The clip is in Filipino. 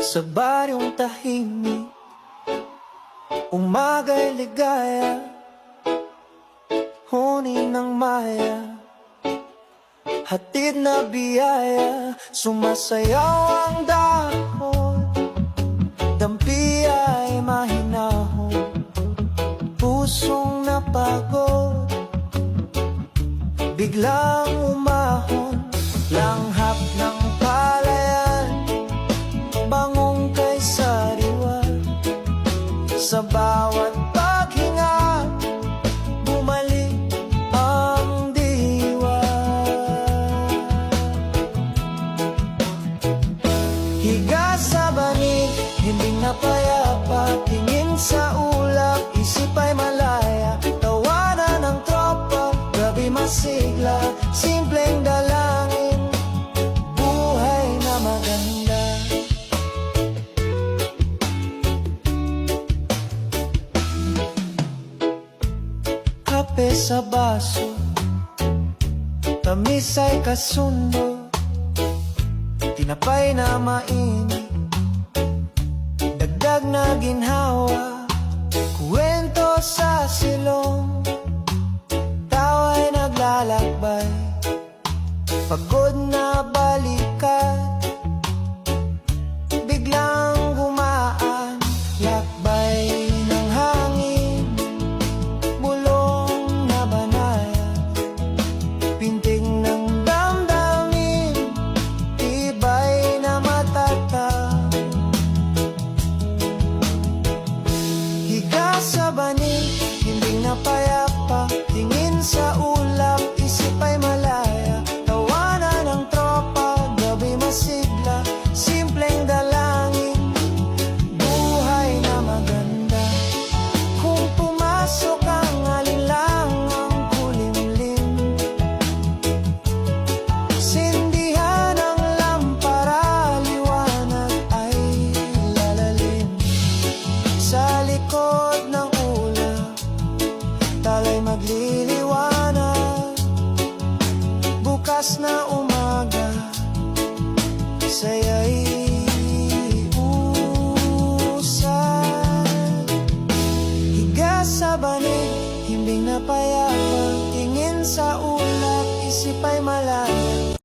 Sa baryong tahimik, umaga'y ligaya, huni ng maya, hatid na biyaya. Sumasayaw ang dahon, dampi ay mahinahon, pusong napagod, biglang umahon. Langhap ng palayan, bangong kay sariwa, sa bawat paghinga, bumalik ang diwa. Higa sa banig, hindi na payapa, tingin sa ulap, isip ay malaya. Tawanan ng tropa, gabi masigla, simpleng dalangin, buhay na maganda. Kape sa baso, tamis ay kasundo, tinapay na mainit, dagdag na ginhawa, kwento sa silong, tawa'y naglalakbay, pagod